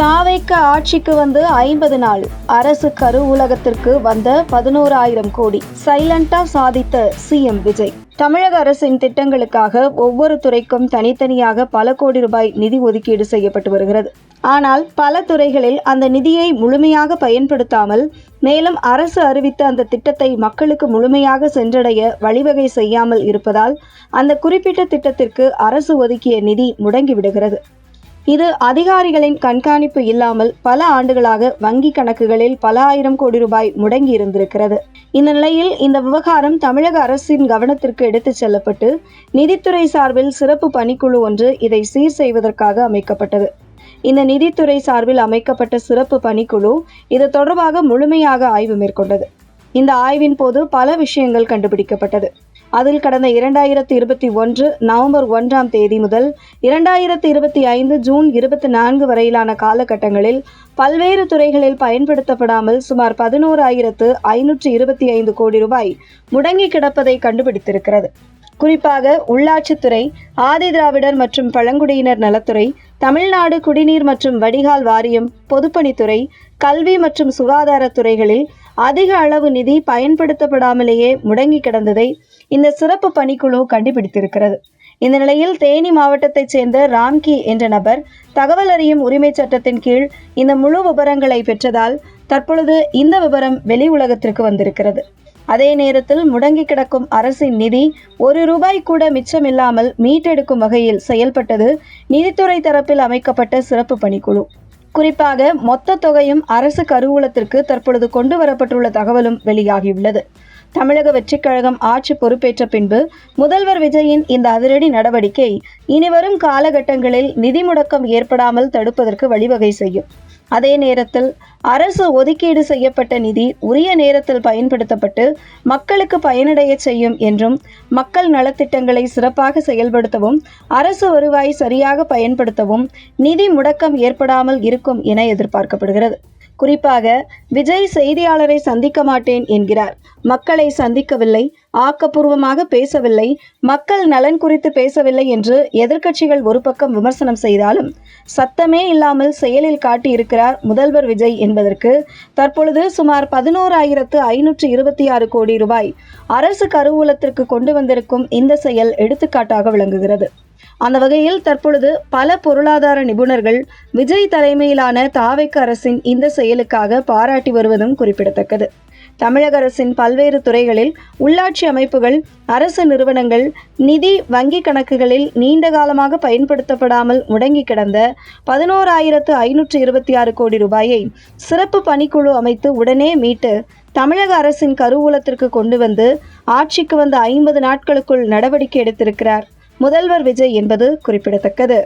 தாவேக்க ஆட்சிக்கு வந்து 50 நாள். அரசு கருவூலகத்திற்கு வந்த 11,000 கோடி. சைலண்டா சாதித்த சிஎம் விஜய். தமிழக அரசின் திட்டங்களுக்காக ஒவ்வொரு துறைக்கும் தனித்தனியாக பல கோடி ரூபாய் நிதி ஒதுக்கீடு செய்யப்பட்டு வருகிறது. ஆனால் பல துறைகளில் அந்த நிதியை முழுமையாக பயன்படுத்தாமல், மேலும் அரசு அறிவித்த அந்த திட்டத்தை மக்களுக்கு முழுமையாக சென்றடைய வழிவகை செய்யாமல் இருப்பதால் அந்த குறிப்பிட்ட திட்டத்திற்கு அரசு ஒதுக்கிய நிதி முடங்கிவிடுகிறது. இது அதிகாரிகளின் கண்காணிப்பு இல்லாமல் பல ஆண்டுகளாக வங்கி கணக்குகளில் பல ஆயிரம் கோடி ரூபாய் முடங்கி இருந்திருக்கிறது. இந்த நிலையில் இந்த விவகாரம் தமிழக அரசின் கவனத்திற்கு எடுத்துச் செல்லப்பட்டு நிதித்துறை சார்பில் சிறப்பு பணிக்குழு ஒன்று இதை சீர் செய்வதற்காக அமைக்கப்பட்டது. இந்த நிதித்துறை சார்பில் அமைக்கப்பட்ட சிறப்பு பணிக்குழு இது தொடர்பாக முழுமையாக ஆய்வு மேற்கொண்டது. இந்த ஆய்வின் போது பல விஷயங்கள் கண்டுபிடிக்கப்பட்டது. அதில் கடந்த 2021 நவம்பர் 1ஆம் தேதி முதல் 2025 ஜூன் 24 வரையிலான காலகட்டங்களில் பல்வேறு துறைகளில் பயன்படுத்தப்படாமல் சுமார் 11,525 கோடி ரூபாய் முடங்கி கிடப்பதை கண்டுபிடித்திருக்கிறது. குறிப்பாக உள்ளாட்சித்துறை, ஆதி திராவிடர் மற்றும் பழங்குடியினர் நலத்துறை, தமிழ்நாடு குடிநீர் மற்றும் வடிகால் வாரியம், பொதுப்பணித்துறை, கல்வி மற்றும் சுகாதாரத்துறைகளில் அதிக அளவு நிதி பயன்படுத்தப்படாமலேயே முடங்கி கிடந்ததை இந்த சிறப்பு பணிக்குழு கண்டுபிடித்திருக்கிறது. இந்த நிலையில் தேனி மாவட்டத்தைச் சேர்ந்த ராம்கி என்ற நபர் தகவல் அறியும் உரிமை சட்டத்தின் கீழ் இந்த முழு விபரங்களை பெற்றதால் தற்பொழுது இந்த விபரம் வெளி உலகத்திற்கு வந்திருக்கிறது. அதே நேரத்தில் முடங்கி கிடக்கும் அரசின் நிதி ₹1 கூட மிச்சமில்லாமல் மீட்டெடுக்கும் வகையில் செயல்பட்டது நிதித்துறை தரப்பில் அமைக்கப்பட்ட சிறப்பு பணிக்குழு. குறிப்பாக மொத்த தொகையும் அரசு கருவூலத்திற்கு தற்பொழுது கொண்டு வரப்பட்டுள்ள தகவலும் வெளியாகியுள்ளது. தமிழக வெற்றிக் கழகம் ஆட்சி பொறுப்பேற்ற பின்பு முதல்வர் விஜயின் இந்த அதிரடி நடவடிக்கை இனிவரும் காலகட்டங்களில் நிதி முடக்கம் ஏற்படாமல் தடுப்பதற்கு வழிவகை செய்யும். அதே நேரத்தில் அரசு ஒதுக்கீடு செய்யப்பட்ட நிதி உரிய நேரத்தில் பயன்படுத்தப்பட்டு மக்களுக்கு பயனடைய செய்யும் என்றும், மக்கள் நலத்திட்டங்களை சிறப்பாக செயல்படுத்தவும், அரசு வருவாய் சரியாக பயன்படுத்தவும் நிதி முடக்கம் ஏற்படாமல் இருக்கும் என எதிர்பார்க்கப்படுகிறது. குறிப்பாக விஜய் செய்தியாளரை சந்திக்க மாட்டேன் என்கிறார். மக்களை சந்திக்கவில்லை, ஆக்கப்பூர்வமாக பேசவில்லை, மக்கள் நலன் குறித்து பேசவில்லை என்று எதிர்க்கட்சிகள் ஒரு பக்கம் விமர்சனம் செய்தாலும் சத்தமே இல்லாமல் செயலில் காட்டியிருக்கிறார் முதல்வர் விஜய் என்பதற்கு தற்பொழுது சுமார் 11,526 கோடி ரூபாய் அரசு கருவூலத்திற்கு கொண்டு வந்திருக்கும் இந்த செயல் எடுத்துக்காட்டாக விளங்குகிறது. அந்த வகையில் தற்பொழுது பல பொருளாதார நிபுணர்கள் விஜய் தலைமையிலான தாவேக்க அரசின் இந்த செயலுக்காக பாராட்டி வருவதும் குறிப்பிடத்தக்கது. தமிழக அரசின் பல்வேறு துறைகளில் உள்ளாட்சி அமைப்புகள், அரசு நிறுவனங்கள் நிதி வங்கி கணக்குகளில் நீண்ட காலமாக பயன்படுத்தப்படாமல் முடங்கி கிடந்த 11,526 கோடி ரூபாயை சிறப்பு பணிக்குழு அமைத்து உடனே மீட்டு தமிழக அரசின் கருவூலத்திற்கு கொண்டு வந்து ஆட்சிக்கு வந்த 50 நாட்களுக்குள் நடவடிக்கை எடுத்திருக்கிறார் முதல்வர் விஜய் என்பது குறிப்பிடத்தக்கது.